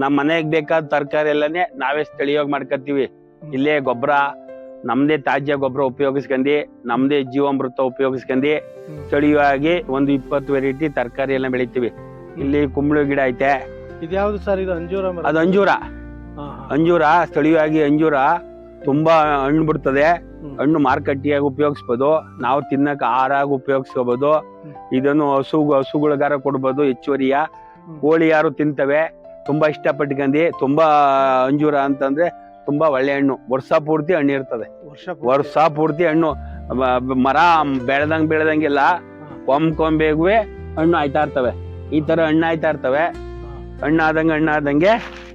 ನಮ್ಮ ಮನೆಗೆ ಬೇಕಾದ ತರಕಾರಿ ಎಲ್ಲಾನೇ ನಾವೇ ಸ್ಥಳೀಯವಾಗಿ ಮಾಡ್ಕೊತೀವಿ. ಇಲ್ಲೇ ಗೊಬ್ಬರ ನಮ್ದೇ ತಾಜ್ಯ ಗೊಬ್ಬರ ಉಪಯೋಗಿಸ್ಕೊಂಡಿ, ನಮ್ದೇ ಜೀವಾಮೃತ ಉಪಯೋಗಿಸ್ಕೊಂಡಿ ಸ್ಥಳೀಯವಾಗಿ ಒಂದು 20 ವೆರೈಟಿ ತರಕಾರಿ ಎಲ್ಲ ಬೆಳಿತೀವಿ. ಇಲ್ಲಿ ಕುಂಬಳ ಗಿಡ ಐತೆ. ಇದ್ಯಾವ್ದು ಸರ್? ಇದು ಅಂಜೂರ ಮರ? ಅದು ಅಂಜೂರ. ಅಂಜೂರ ಸ್ಥಳೀಯವಾಗಿ ಅಂಜೂರ ತುಂಬಾ ಹಣ್ಣು ಬಿಡ್ತದೆ. ಹಣ್ಣು ಮಾರುಕಟ್ಟೆಯಾಗಿ ಉಪಯೋಗಿಸ್ಬೋದು, ನಾವು ತಿನ್ನಕ ಆಹಾರಾಗಿ ಉಪಯೋಗಿಸ್ಕೋಬಹುದು. ಇದನ್ನು ಹಸುಗಳಿಗಾರ ಕೊಡ್ಬೋದು ಹೆಚ್ಚುವರಿಯ. ಕೋಳಿ ಯಾರು ತಿಂತವೆ, ತುಂಬಾ ಇಷ್ಟಪಟ್ಕೊಂಡಿ. ತುಂಬಾ ಅಂಜೂರ ಅಂತಂದ್ರೆ ತುಂಬಾ ಒಳ್ಳೆ ಹಣ್ಣು, ವರ್ಷ ಪೂರ್ತಿ ಹಣ್ಣು ಇರ್ತದೆ. ವರ್ಷ ಪೂರ್ತಿ ಹಣ್ಣು. ಮರ ಬೆಳೆದಂಗೆಲ್ಲ ಕೊಂಬೆಗುವೆ ಹಣ್ಣು ಆಯ್ತಾ ಇರ್ತವೆ. ಈ ತರ ಹಣ್ಣು ಆಯ್ತಾ ಇರ್ತವೆ. ಹಣ್ಣಾದಂಗೆ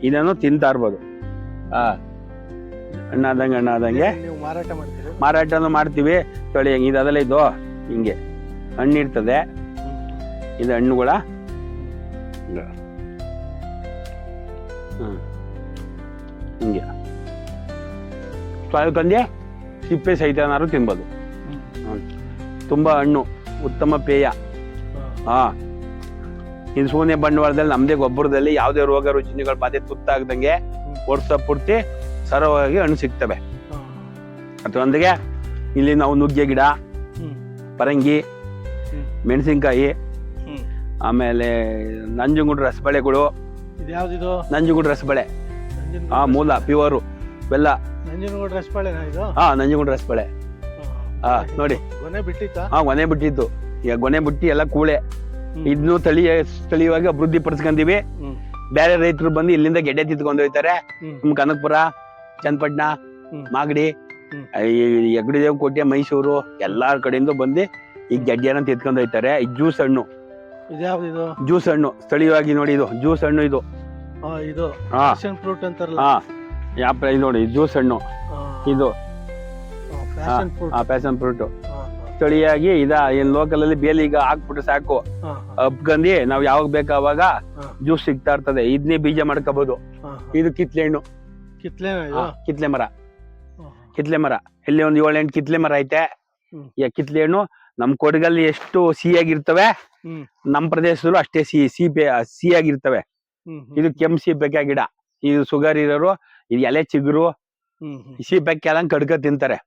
ಇದನ್ನು ತಿಂತಾ ಇರ್ಬೋದು. ಹಣ್ಣಾದಂಗೆ ಮಾರಾಟನು ಮಾಡ್ತೀವಿ. ತೊಳಿ ಇದೆಲ್ಲ ಇದು ಹಿಂಗೆ ಹಣ್ಣು ಇರ್ತದೆ. ಇದು ಹಣ್ಣುಗಳ ಹಿಂಗೆ ತೊಳ್ಕೊಂಡೆ ಸಿಪ್ಪೆ ಸಹಿತನಾರು ತಿನ್ಬೋದು. ತುಂಬಾ ಹಣ್ಣು, ಉತ್ತಮ ಪೇಯ. ಇದು ಶೂನ್ಯ ಬಂಡವಾಳದಲ್ಲಿ ನಮ್ದೇ ಗೊಬ್ಬರದಲ್ಲಿ ಯಾವುದೇ ರೋಗ ರುಜಿನಗಳ ಬಾಧೆ ತುತ್ತಾಗದಂಗೆ ವರ್ಷ ಪೂರ್ತಿ ಸರವಾಗಿ ಹಣ್ಣು ಸಿಗ್ತವೆ. ಅದರೊಂದಿಗೆ ಇಲ್ಲಿ ನಾವು ನುಗ್ಗೆ ಗಿಡ, ಪರಂಗಿ, ಮೆಣಸಿನ್ಕಾಯಿ, ಆಮೇಲೆ ನಂಜನಗೂಡು ರಸಬಳೆಗಳು. ನಂಜನಗೂಡು ರಸಬಳೆ ಮೂಲ ಪ್ಯೂರು ಬೆಲ್ಲ. ನಂಜನಗೂಡು ರಸಬಳೆ ನಂಜನಗೂಡು ರಸಬಳೆ ನೋಡಿ. ಗೊನೆ ಬಿಟ್ಟಿತ್ತು. ಈಗ ಗೊನೆ ಬಿಟ್ಟು ಎಲ್ಲ ಕೂಳೆ. ಇದನ್ನು ಸ್ಥಳೀಯವಾಗಿ ಅಭಿವೃದ್ಧಿ ಪಡಿಸ್ಕೊಂತೀವಿ. ಬೇರೆ ರೈತರು ಬಂದು ಇಲ್ಲಿಂದ ಗೆಡ್ಡೆ ತಿತ್ಕೊಂಡು ಹೋಗ್ತಾರೆ. ನಮ್ ಕನಕಪುರ, ಚನ್ನಪಟ್ಟಣ, ಮಾಗಡಿ, ಹೆಗ್ಗಡದೇವ್ ಕೋಟೆ, ಮೈಸೂರು ಎಲ್ಲಾರ ಕಡೆಯಿಂದ ಬಂದು ಈ ಗೆಡ್ಡೆನ ತಿತ್ಕೊಂಡು ಹೋಗ್ತಾರೆ. ಈ ಜ್ಯೂಸ್ ಹಣ್ಣು. ಜ್ಯೂಸ್ ಹಣ್ಣು ಸ್ಥಳೀಯವಾಗಿ ನೋಡಿ. ಇದು ಜ್ಯೂಸ್ ಹಣ್ಣು. ಇದು ನೋಡಿ ಜ್ಯೂಸ್ ಹಣ್ಣು. ಇದು ಪ್ಯಾಷನ್ ಫ್ರೂಟ್. ಸ್ಥಳೀಯಾಗಿ ಏನ್ ಲೋಕಲ್ ಅಲ್ಲಿ ಬೇಲಿ ಈಗ ಹಾಕ್ಬಿಟ್ರೆ ಸಾಕು, ಹಬ್ಕಂದಿ ನಾವ್ ಯಾವಾಗ ಬೇಕಾವಾಗ ಜ್ಯೂಸ್ ಸಿಗ್ತಾ ಇರ್ತದೆ. ಇದನ್ನೇ ಬೀಜ ಮಾಡ್ಕೋಬಹುದು. ಇದು ಕಿತ್ಲೆ ಹಣ್ಣು. ಕಿತ್ಲೆ ಮರ ಇಲ್ಲಿ ಒಂದು 7-8 ಕಿತ್ಲೆ ಮರ ಐತೆ. ಕಿತ್ಲೆ ಹಣ್ಣು ನಮ್ ಕೊಡಗಲ್ಲಿ ಎಷ್ಟು ಸಿಹಿಯಾಗಿರ್ತವೆ, ನಮ್ ಪ್ರದೇಶದಲ್ಲೂ ಅಷ್ಟೇ ಸಿಹಿಯಾಗಿರ್ತವೆ. ಇದು ಕೆಂಪು ಸೀಬೆಕಾಯಿ ಗಿಡ. ಇದು ಶುಗರ್ ಇರೋರು ಇದು ಎಲೆ ಚಿಗುರು ಸೀಬೆಕಾಯಿ ಎಲ್ಲ ಕಡ್ಕ ತಿಂತಾರೆ.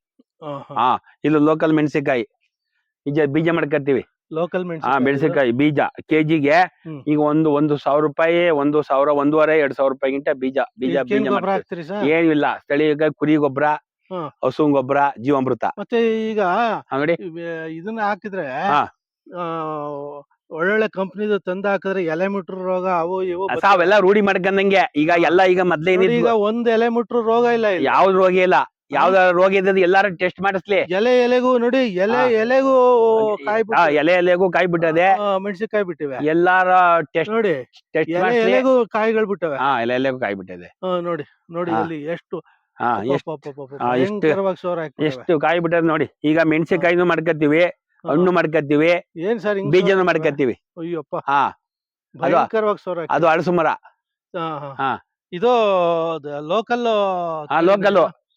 ಇದು ಲೋಕಲ್ ಮೆಣಸಿನಕಾಯಿ. ಈಗ ಬೀಜ ಮಾಡ್ಕೊತೀವಿ. ಮೆಣಸಿನಕಾಯಿ ಬೀಜ ಕೆಜಿಗೆ ಈಗ 1,000 ರೂಪಾಯಿ, 1,000, 1,500 ರೂಪಾಯಿಗಿಂತ ಬೀಜ ಏನಿಲ್ಲ. ಸ್ಥಳೀಯ ಕುರಿ ಗೊಬ್ಬರ, ಹಸು ಗೊಬ್ಬರ, ಜೀವಾಮೃತ. ಮತ್ತೆ ಈಗ ಅಂಗಡಿ ಇದನ್ನ ಹಾಕಿದ್ರೆ ಒಳ್ಳೊಳ್ಳೆ ಕಂಪ್ನಿದು ತಂದು ಹಾಕಿದ್ರೆ ಎಲೆ ಮುಟ್ರು ರೋಗ ಅವು ಇವು ಅವೆಲ್ಲ ರೂಢಿ ಮಾಡ್ಕೊಂಡಂಗೆ. ಈಗ ಮೊದ್ಲೇನಿಲ್ಲ, ಒಂದ್ ಎಲೆ ಮುಟ್ರು ರೋಗ ಇಲ್ಲ. ಯಾವ್ದು ರೋಗ ಇಲ್ಲ. ಯಾವ್ದಾರ ರೋಗ ಇದ್ದದ್ದು ಎಲ್ಲಾರು ಟೆಸ್ಟ್ ಮಾಡಿಸ್ಲಿ. ಎಲೆಗೂ ನೋಡಿ, ಎಲೆಗೂ ಕಾಯಿ ಬಿಟ್ಟದೆ. ಮೆಣಸಿನಕಾಯಿ ಬಿಟ್ಟಿವೆ. ಎಲ್ಲಾರ ಟೆಸ್ಟ್ ನೋಡಿ, ಎಲೆಗೂ ಕಾಯಿಗಳು ಬಿಟ್ಟವೆ. ಎಲೆಗೂ ಕಾಯಿ ಬಿಟ್ಟದೆ. ನೋಡಿ ಇಲ್ಲಿ ಎಷ್ಟು ಎಷ್ಟು ಕಾಯಿ ಬಿಟ್ಟದ ನೋಡಿ. ಈಗ ಮೆಣಸಿನಕಾಯಿನೂ ಮಾಡ್ಕೊತೀವಿ, ಹಣ್ಣು ಮಾಡ್ಕೊತೀವಿ, ಏನ್ ಸರ್ ಬೀಜನು ಮಾಡ್ಕೊತೀವಿ. ಅಯ್ಯಪ್ಪ, ಅದು ಹಳಸು ಮರ. ಇದು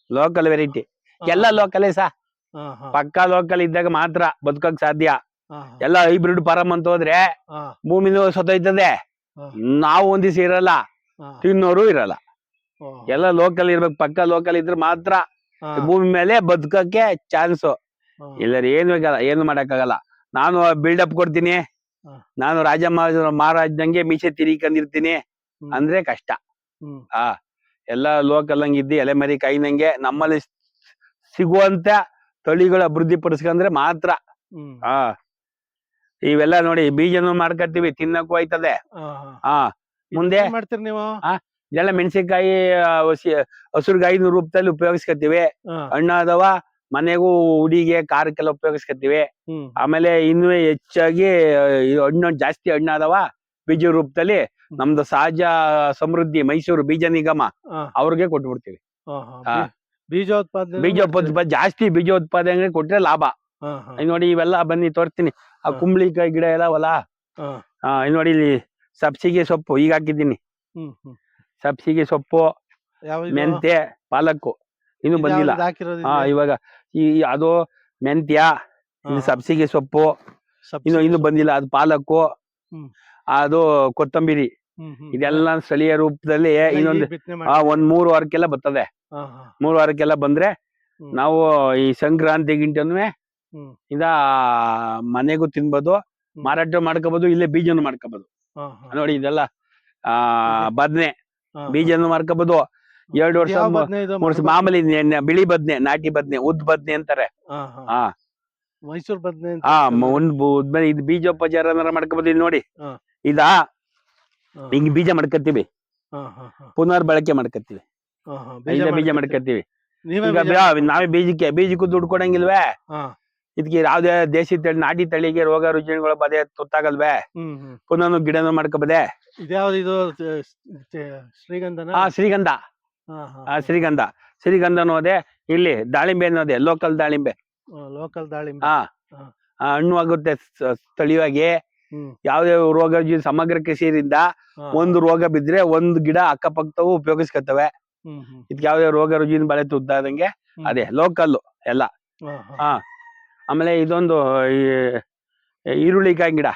ಲೋಕಲ್ ವೆರೈಟಿ. ಎಲ್ಲ ಲೋಕಲೇ ಪಕ್ಕಾ ಲೋಕಲ್ ಇದ್ದಾಗ ಮಾತ್ರ ಬದುಕಕ್ ಸಾಧ್ಯ. ಎಲ್ಲ ಹೈಬ್ರಿಡ್ ಫಾರಂ ಅಂತ ಹೋದ್ರೆ ಭೂಮಿನೂ ಸೊತ್ತೋಯ್ತದೆ. ನಾವು ಒಂದಿವ್ಸ ಇರಲ್ಲ, ತಿನ್ನೋರು ಇರಲ್ಲ. ಎಲ್ಲ ಲೋಕಲ್ ಇರ್ಬೇಕು. ಪಕ್ಕಾ ಲೋಕಲ್ ಇದ್ರೆ ಮಾತ್ರ ಭೂಮಿ ಮೇಲೆ ಬದುಕಕ್ಕೆ ಚಾನ್ಸ್. ಇಲ್ಲರ ಏನು ಮಾಡಕ್ಕಾಗಲ್ಲ. ನಾನು ಬಿಲ್ಡಪ್ ಕೊಡ್ತೀನಿ, ನಾನು ರಾಜ ಮಹಾರಾಜ್ದಂಗೆ ಮೀಸೆ ತಿರಿಕೊಂಡಿರ್ತೀನಿ ಅಂದ್ರೆ ಕಷ್ಟ. ಎಲ್ಲ ಲೋಕಲ್ ಹಂಗಿದ್ದು ಎಲೆ ಮರಿ ಕಾಯಿನಂಗೆ ನಮ್ಮಲ್ಲಿ ಸಿಗುವಂತ ತಳಿಗಳು ಅಭಿವೃದ್ಧಿ ಪಡಿಸ್ಕೊಂಡ್ರೆ ಮಾತ್ರ. ಇವೆಲ್ಲ ನೋಡಿ, ಬೀಜನು ಮಾಡ್ಕೊತೀವಿ, ತಿನ್ನಕ್ಕೂ ಆಯ್ತದೆ. ಮುಂದೆ ಮಾಡ್ತೀರಿ ನೀವು? ಇದೆಲ್ಲ ಮೆಣಸಿನಕಾಯಿ ಹಸುರುಗಾಯಿ ರೂಪದಲ್ಲಿ ಉಪಯೋಗಿಸ್ಕೊತೀವಿ. ಹಣ್ಣಾದವ ಮನೆಗೂ ಹುಡಿಗೆ ಖಾರಕ್ಕೆಲ್ಲ ಉಪಯೋಗಿಸ್ಕೊತೀವಿ. ಆಮೇಲೆ ಇನ್ನೂ ಹೆಚ್ಚಾಗಿ ಹಣ್ಣು ಜಾಸ್ತಿ ಹಣ್ಣಾದವ ಬೀಜ ರೂಪದಲ್ಲಿ ನಮ್ದು ಸಹಜ ಸಮೃದ್ಧಿ ಮೈಸೂರು ಬೀಜ ನಿಗಮ ಅವ್ರಿಗೆ ಕೊಟ್ಬಿಡ್ತೀವಿ. ಬೀಜೋತ್ಪಾದನೆ ಜಾಸ್ತಿ ಬೀಜೋತ್ಪಾದನೆ ಕೊಟ್ರೆ ಲಾಭ. ನೋಡಿ ಇವೆಲ್ಲ ಬನ್ನಿ ತೋರಿಸ್ತೀನಿ. ಆ ಕುಂಬಳಿಕಾಯಿ ಗಿಡ ಎಲ್ಲವಲ್ಲ, ನೋಡಿ ಇಲ್ಲಿ ಸಬ್ಸಿಗೆ ಸೊಪ್ಪು ಈಗ ಹಾಕಿದ್ದೀನಿ. ಸಬ್ಸಿಗೆ ಸೊಪ್ಪು, ಮೆಂತ್ಯ, ಪಾಲಕ್ಕು ಇನ್ನು ಬಂದಿಲ್ಲ. ಇವಾಗ ಅದು ಮೆಂತ್ಯ, ಇದು ಸಬ್ಸಿಗೆ ಸೊಪ್ಪು ಇನ್ನು ಬಂದಿಲ್ಲ. ಅದು ಪಾಲಕ್ಕು, ಅದು ಕೊತ್ತಂಬರಿ ಇದೆಲ್ಲ ಸ್ಥಳೀಯ ರೂಪದಲ್ಲಿ ಇನ್ನೊಂದು ಬಿತ್ತನೆ ಒಂದ್ 3 ವಾರಕ್ಕೆಲ್ಲ ಬರ್ತದೆ. 3 ವಾರಕ್ಕೆಲ್ಲ ಬಂದ್ರೆ ನಾವು ಈ ಸಂಕ್ರಾಂತಿ ಗಿಂಟನು ಇದ ಮನೆಗೂ ತಿನ್ಬೋದು, ಮಾರಾಟ ಮಾಡ್ಕೋಬಹುದು, ಇಲ್ಲೇ ಬೀಜನು ಮಾಡ್ಕೋಬಹುದು. ನೋಡಿ ಇದೆಲ್ಲ ಬದ್ನೆ ಬೀಜನು ಮಾಡ್ಕೋಬಹುದು. 2 ವರ್ಷ 3 ವರ್ಷ ಮಾಮೂಲಿ ಬಿಳಿ ಬದ್ನೆ, ನಾಟಿ ಬದ್ನೆ, ಉದ್ದ ಬದ್ನೆ ಅಂತಾರೆ. ಮೈಸೂರು ಬದ್ನೆ ಇದು ಬೀಜೋಪಚಾರ ಮಾಡ್ಕೋಬಹುದು. ಇಲ್ಲಿ ನೋಡಿ ಇದ ಹಿಂಗ್ ಬೀಜ ಮಾಡ್ಕತ್ತೀವಿ, ಪುನರ್ ಬಳಕೆ ಮಾಡ್ಕತ್ತೀವಿ, ಬೀಜ ಮಾಡ್ಕತ್ತೀವಿ. ಈಗ ನಾವೇ ಬೀಜಕ್ಕೂ ದುಡ್ಡು ಕೊಡಂಗಿಲ್ವೇ? ಇದಕ್ಕೆ ಯಾವ್ದೇ ದೇಶಿ ತಳಿ, ನಾಟಿ ತಳಿಗೆ ರೋಗ ರುಜಿನಗಳ ಬದೇ ತುತ್ತಾಗಲ್ವೇ? ಪುನಃ ಗಿಡನು ಮಾಡ್ಕೋಬೋದೆ. ಇದ್ಯಾವ್ದು ಶ್ರೀಗಂಧನ? ಶ್ರೀಗಂಧ. ಶ್ರೀಗಂಧ, ಶ್ರೀಗಂಧನೂ ಅದೇ. ಇಲ್ಲಿ ದಾಳಿಂಬೆ ಅದೇ, ಲೋಕಲ್ ದಾಳಿಂಬೆ. ಹಣ್ಣು ಆಗುತ್ತೆ ಸ್ಥಳೀಯವಾಗಿ. ಯಾವ್ದೇ ರೋಗ ರುಜಿನ ಸಮಗ್ರ ಕೃಷಿಯಿಂದ ಒಂದು ರೋಗ ಬಿದ್ರೆ ಒಂದು ಗಿಡ ಅಕ್ಕಪಕ್ಕವು ಉಪಯೋಗಿಸ್ಕೊತವೆ. ಇದಕ್ಕೆ ಯಾವ್ದೇ ರೋಗ ರುಜಿನ ಬಳೆ ತುದ್ದಾದಂಗೆ ಅದೇ ಲೋಕಲ್ಲು ಎಲ್ಲ. ಆಮೇಲೆ ಇದೊಂದು ಈರುಳ್ಳಿಕಾಯಿ ಗಿಡ.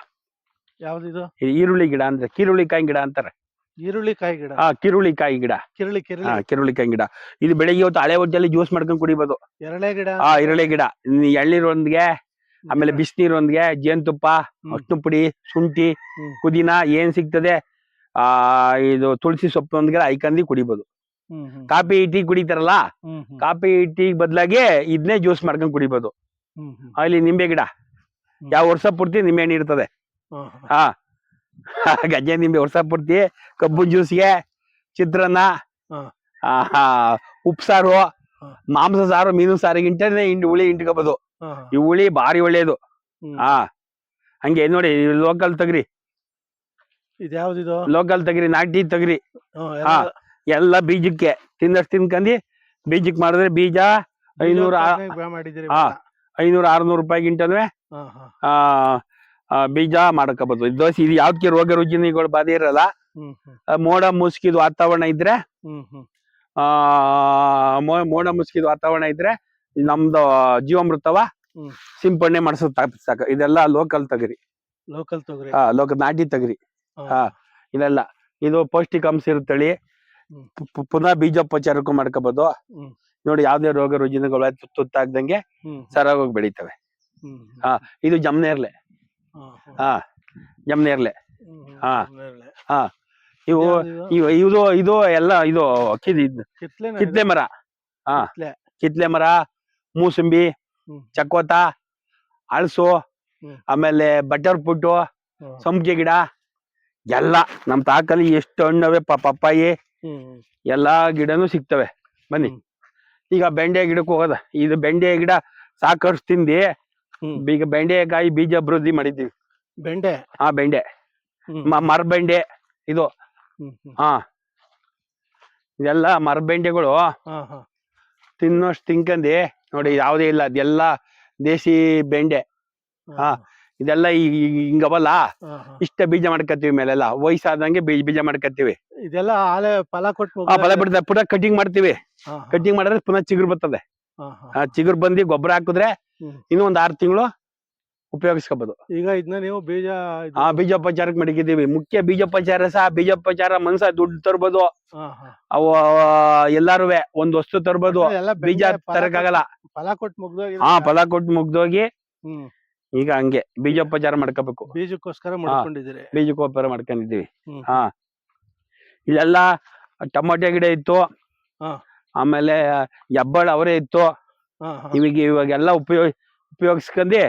ಯಾವ್ದಿದು? ಈರುಳ್ಳಿ ಗಿಡ ಅಂದ್ರೆ ಕಿರುಳಿಕಾಯಿ ಗಿಡ ಅಂತಾರೆ. ಈರುಳ್ಳಿಕಾಯಿ ಗಿಡ? ಕಿರುಳಿಕಾಯಿ ಗಿಡ, ಕಿರುಳಿಕಾಯಿ ಗಿಡ. ಇದು ಬೆಳಿಗ್ಗೆ ಹೊತ್ತು ಹಳೆ ಹೊಟ್ಟೆಲ್ಲಿ ಜ್ಯೂಸ್ ಮಾಡ್ಕೊಂಡು ಕುಡಿಬೋದು. ಎರಳೆ ಗಿಡ? ಎರಳೆ ಗಿಡ. ಎಳ್ನೀರೊಂದಿಗೆ, ಆಮೇಲೆ ಬಿಸಿನೀರೊಂದಿಗೆ, ಜೇನುತುಪ್ಪ, ಅರ್ಶಿನ ಪುಡಿ, ಶುಂಠಿ, ಪುದೀನ ಏನ್ ಸಿಗ್ತದೆ ಇದು ತುಳಸಿ ಸೊಪ್ಪೊಂದಿಗೆ ಹಾಯ್ಕೊಂಡಿ ಕುಡಿಬೋದು. ಕಾಫಿ ಟೀ ಕುಡಿತಾರಲ್ಲ, ಕಾಫಿ ಟೀ ಬದಲಾಗಿ ಇದನ್ನೇ ಜ್ಯೂಸ್ ಮಾಡ್ಕೊಂಡು ಕುಡಿಬೋದು. ಅಲ್ಲಿ ನಿಂಬೆ ಗಿಡ, ಯಾವ ವರ್ಷ ಪೂರ್ತಿ ನಿಂಬೆ ಹಣ್ಣು ಇರ್ತದೆ. ಗಜ್ಜೆ ನಿಂಬೆ ವರ್ಷ ಪೂರ್ತಿ. ಕಬ್ಬು ಜ್ಯೂಸ್ಗೆ, ಚಿತ್ರಾನ್ನ, ಉಪ್ಸಾರು, ಮಾಂಸ ಸಾರು, ಮೀನು ಸಾರಿಗಿಂತ ಹುಳಿ ಇಂಟ್ಕೋಬಹುದು. ಈ ಹುಳಿ ಭಾರಿ ಒಳ್ಳೇದು. ಹಂಗೆ ನೋಡಿ ಲೋಕಲ್ ತಗರಿ. ಇದ್ಯಾವ್ದಿದು? ಲೋಕಲ್ ತಗರಿ, ನಾಟಿ ತಗರಿ. ಎಲ್ಲ ಬೀಜಕ್ಕೆ ತಿಂದಷ್ಟು ತಿನ್ಕಂಡಿ ಬೀಜಕ್ಕೆ ಮಾಡಿದ್ರೆ ಬೀಜ 500-600 ರೂಪಾಯಿಗಿಂತನೂ ಬೀಜ ಮಾಡ್ಕೋಬಹುದು. ದೋಸೆ ಇದು ಯಾವ್ದಕ್ಕೆ ರೋಗ ರುಜಿನಗಳು ಬಾಧೆ ಇರಲ್ಲ. ಮೋಡ ಮುಸ್ಕಿದ ವಾತಾವರಣ ಇದ್ರೆ, ಮೋಡ ಮುಸ್ಕಿದ ವಾತಾವರಣ ಇದ್ರೆ ನಮ್ದು ಜೀವಾಮೃತವ ಸಿಂಪಡಣೆ ಮಾಡಿಸೋದು ಸಾಕು. ಇದೆಲ್ಲ ಲೋಕಲ್ ತಗರಿ, ಲೋಕಲ್ ನಾಟಿ ತಗರಿ. ಇದೆಲ್ಲ ಇದು ಪೌಷ್ಟಿಕಾಂಶ ಇರುತ್ತಳಿ. ಪುನಃ ಬೀಜೋಪಚಾರಕ್ಕೂ ಮಾಡ್ಕೋಬಹುದು. ನೋಡಿ ಯಾವ್ದೇ ರೋಗ ರುಜಿನಗಳು ತುತ್ತಾಗ್ದಂಗೆ ಸರಾಗೋಗಿ ಬೆಳಿತವೆ. ಇದು ಜಮ್ನೇರ್ಲೆ. ಜಮ್ನೇರ್ಲೆ. ಇದು ಎಲ್ಲ ಇದು ಕಿತ್ಲೆ ಮರ. ಕಿತ್ಲೆ ಮರ, ಮೂಸಂಬಿ, ಚಕೋತ, ಹಳಸು, ಆಮೇಲೆ ಬಟರ್ ಪುಟ್ಟು, ಸಂಪಿಗೆ ಗಿಡ ಎಲ್ಲ ನಮ್ ತಾಕಲ್ಲಿ ಎಷ್ಟು ಹಣ್ಣವೆ. ಪಪ್ಪಾಯಿ ಎಲ್ಲಾ ಗಿಡನು ಸಿಗ್ತವೆ. ಬನ್ನಿ ಈಗ ಬೆಂಡೆ ಗಿಡಕ್ಕೆ ಹೋಗೋದ. ಇದು ಬೆಂಡೆ ಗಿಡ ಸಾಕಷ್ಟು ತಿಂದಿ ಈಗ ಬೆಂಡೆಕಾಯಿ ಬೀಜ ಅಭಿವೃದ್ಧಿ ಮಾಡಿದ್ದೀವಿ. ಬೆಂಡೆ? ಬೆಂಡೆ, ಮರಬೆಂಡೆ ಇದು. ಇದೆಲ್ಲ ಮರಬೆಂಡೆಗಳು ತಿನ್ನೋಷ್ಟು ತಿನ್ಕಂದಿ ನೋಡಿ ಯಾವ್ದೇ ಇಲ್ಲ. ಅದೆಲ್ಲ ದೇಸಿ ಬೆಂಡೆ. ಇದೆಲ್ಲ ಹಿಂಗವಲ್ಲ, ಇಷ್ಟ ಬೀಜ ಮಾಡ್ಕತ್ತೀವಿ. ಮೇಲೆಲ್ಲ ವಯಸ್ಸಾದಂಗೆ ಬೀಜ ಮಾಡ್ಕತ್ತೀವಿ. ಇದೆಲ್ಲ ಫಲ ಕೊಟ್ಟು ಫಲ ಬಿಡ್ತದೆ. ಪುನಃ ಕಟಿಂಗ್ ಮಾಡ್ತೀವಿ. ಕಟಿಂಗ್ ಮಾಡಿದ್ರೆ ಪುನಃ ಚಿಗುರು ಬರ್ತದೆ. ಚಿಗುರು ಬಂದು ಗೊಬ್ಬರ ಹಾಕಿದ್ರೆ ಇನ್ನೂ ಒಂದ್ 6 ತಿಂಗಳು ಉಪಯೋಗಿಸ್ಕೋಬಹುದು. ಈಗ ಇದನ್ನ ನೀವು ಬೀಜೋಪಚಾರಕ್ಕೆ ಮಡಗಿದ್ದೀವಿ. ಮುಖ್ಯ ಬೀಜೋಪಚಾರ ಬೀಜೋಪಚಾರ ಮನ್ಸ ದುಡ್ಡು ತರ್ಬೋದು. ಅವು ಎಲ್ಲಾರುವೆ ಒಂದ್ ವಸ್ತು ತರ್ಬೋದು. ಬೀಜ ತರಕಾಗಲ್ಲ. ಫಲ ಕೊಟ್ಟು ಫಲ ಕೊಟ್ಟು ಮುಗ್ದೋಗಿ ಈಗ ಹಂಗೆ ಬೀಜೋಪಚಾರ ಮಾಡ್ಕೋಬೇಕು. ಬೀಜಕ್ಕೋಸ್ಕರ ಮಾಡ್ಕೊಂಡಿದ್ದೀರಿ? ಬೀಜಕ್ಕೋಸ್ಕರ ಮಾಡ್ಕೊಂಡಿದ್ದೀವಿ. ಇಲ್ಲೆಲ್ಲ ಟೊಮೊಟೊ ಗಿಡ ಇತ್ತು, ಆಮೇಲೆ ಹೆಬ್ಬಾಳ ಅವರೇ ಇತ್ತು. ಇವಾಗೆಲ್ಲ ಉಪಯೋಗಿಸ್ಕೊಂಡಿ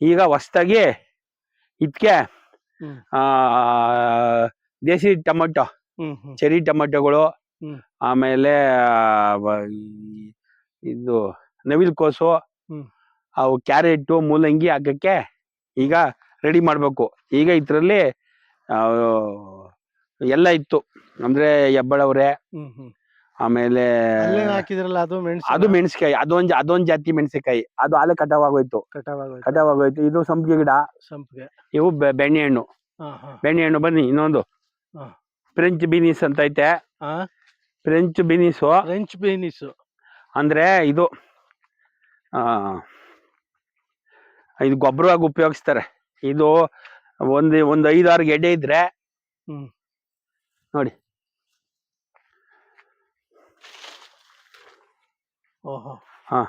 ಈಗ ಹೊಸ್ದಾಗಿ ಇದಕ್ಕೆ ದೇಸಿ ಟೊಮೊಟೊ, ಚೆರಿ ಟೊಮೊಟೊಗಳು, ಆಮೇಲೆ ಇದು ನವಿಲು ಕೋಸು, ಅವು ಕ್ಯಾರೆಟ್, ಮೂಲಂಗಿ ಹಾಕಕ್ಕೆ ಈಗ ರೆಡಿ ಮಾಡ್ಬೇಕು. ಈಗ ಇದ್ರಲ್ಲಿ ಎಲ್ಲ ಇತ್ತು ಅಂದ್ರೆ ಹೆಬ್ಬಳವ್ರೆ, ಆಮೇಲೆ ಹಾಕಿದ್ರಲ್ಲ ಅದು ಮೆಣಸಿಕಾಯಿ, ಅದೊಂದ್ ಜಾತಿ ಮೆಣಸಿಕಾಯಿ. ಅದು ಆಲೆ ಕಟಾವಾಗೋಯ್ತು. ಇದು ಸಂಪಿಗೆ ಗಿಡ. ಇವು ಬೆಣ್ಣೆ ಹಣ್ಣು. ಬೆಣ್ಣೆ ಹಣ್ಣು. ಬನ್ನಿ ಇನ್ನೊಂದು ಫ್ರೆಂಚ್ ಬೀನೀಸ್ ಅಂತ ಐತೆ. ಫ್ರೆಂಚ್ ಬೀನೀಸು ಅಂದ್ರೆ ಇದು ಗೊಬ್ಬರವಾಗಿ ಉಪಯೋಗಿಸ್ತಾರೆ. ಇದು ಒಂದ್ 5-6 ಗೆಡ್ಡೆ ಇದ್ರೆ ನೋಡಿ. ಓಹೋ. ಹಾ,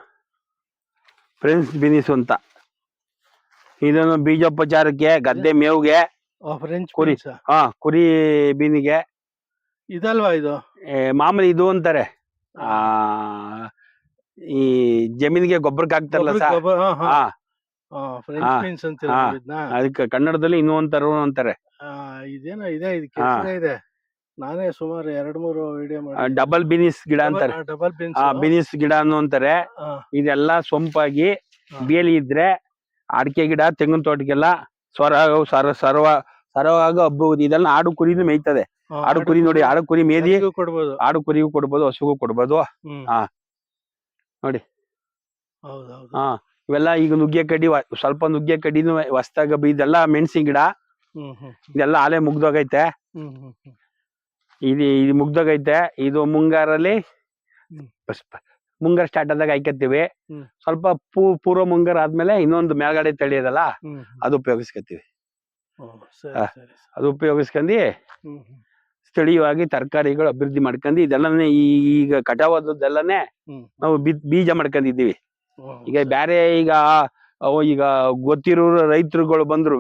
ಫ್ರೆಂಚ್ ಬೀನಿಸ್ ಅಂತ. ಇದನ್ನು ಬೀಜೋಪಚಾರಕ್ಕೆ, ಗದ್ದೆ ಮೇವ್ಗೆ, ಫ್ರೆಂಚ್ ಕುರಿ, ಬೀನ್ಸ್ ಹಾ, ಕುರಿ ಬೀನಿಗೆ. ಇದಲ್ವಾ ಇದು? ಮಾಮೂಲಿ ಇದು ಅಂತಾರೆ, ಆ ಈ ಜಮೀನಿಗೆ ಗೊಬ್ಬರಕ್ಕೆ ಹಾಕ್ತಾರಲ್ಲ ಸರ್. ಹಾ, ಫ್ರೆಂಚ್ ಬೀನ್ಸ್ ಅಂತೀರ ಹಾ. ನೀವು ಇದನ್ನ? ಅದಕ್ಕೆ ಕನ್ನಡದಲ್ಲಿ ಇನ್ನೂ ಅಂತಾರೆ. ಇದೇನೋ ಇದೆ, ಇದಕ್ಕೆ ಹೆಸರೇ ಇದೆ. ನಾನೇ ಸುಮಾರು 2-3 ವಿಡಿಯೋ ಮಾಡಿ. ಡಬಲ್ ಬೀನಿಸ್ ಗಿಡ ಅಂತಾರೆ. Double beans. ಬೀನಿಸ್ ಗಿಡ ಅಂತಾರೆ. ಇದೆಲ್ಲ ಸೊಂಪಾಗಿ ಬೇಲಿ ಇದ್ರೆ ಅಡಿಕೆ ಗಿಡ, ತೆಂಗಿನ ತೋಟಕ್ಕೆಲ್ಲ ಸರವಾಗ ಹಬ್ಬಬಹುದು. ಇದೆಲ್ಲ ಆಡು ಕುರಿನೂ ಮೇಯ್ತದೆ. ಆಡು ಕುರಿ ನೋಡಿ, ಆಡು ಕುರಿ ಮೇದಿ ಕೊಡ್ಬೋದು, ಆಡು ಕುರಿಗೂ ಕೊಡ್ಬೋದು, ಹಸುಗೂ ಕೊಡ್ಬೋದು. ಹಾ, ನೋಡಿ. ಹೌದೌದು. ಹಾ, ಇವೆಲ್ಲ ಈಗ ನುಗ್ಗೆ ಕಡ್ಡಿ, ಸ್ವಲ್ಪ ನುಗ್ಗೆ ಕಡ್ಡಿನೂ ಹೊಸ್ದಾಗ ಇದೆಲ್ಲ ಮೆಣಸಿನ ಗಿಡ. ಇದೆಲ್ಲ ಆಲೆ ಮುಗ್ದೋಗೈತೆ. ಇದು ಮುಗ್ದೋಗೈತೆ. ಇದು ಮುಂಗಾರಲ್ಲಿ, ಮುಂಗಾರ ಸ್ಟಾರ್ಟ್ ಆದಾಗ ಹಾಯ್ಕತ್ತೀವಿ. ಸ್ವಲ್ಪ ಪೂರ್ವ ಮುಂಗಾರ ಆದ್ಮೇಲೆ ಇನ್ನೊಂದು ಮೇಲ್ಗಡೆ ತಳಿ ಅದಲ್ಲ, ಅದು ಉಪಯೋಗಿಸ್ಕೊತೀವಿ. ಅದು ಉಪಯೋಗಿಸ್ಕೊಂಡಿ ಸ್ಥಳೀಯವಾಗಿ ತರಕಾರಿಗಳು ಅಭಿವೃದ್ಧಿ ಮಾಡ್ಕೊಂಡು ಇದೆಲ್ಲನೇ ಈಗ ಕಟಾವಾದದ್ದೆಲ್ಲನೇ ನಾವು ಬೀಜ ಮಾಡ್ಕೊಂಡಿದ್ದೀವಿ. ಈಗ ಬೇರೆ ಈಗ ಗೊತ್ತಿರೋ ರೈತರುಗಳು ಬಂದ್ರು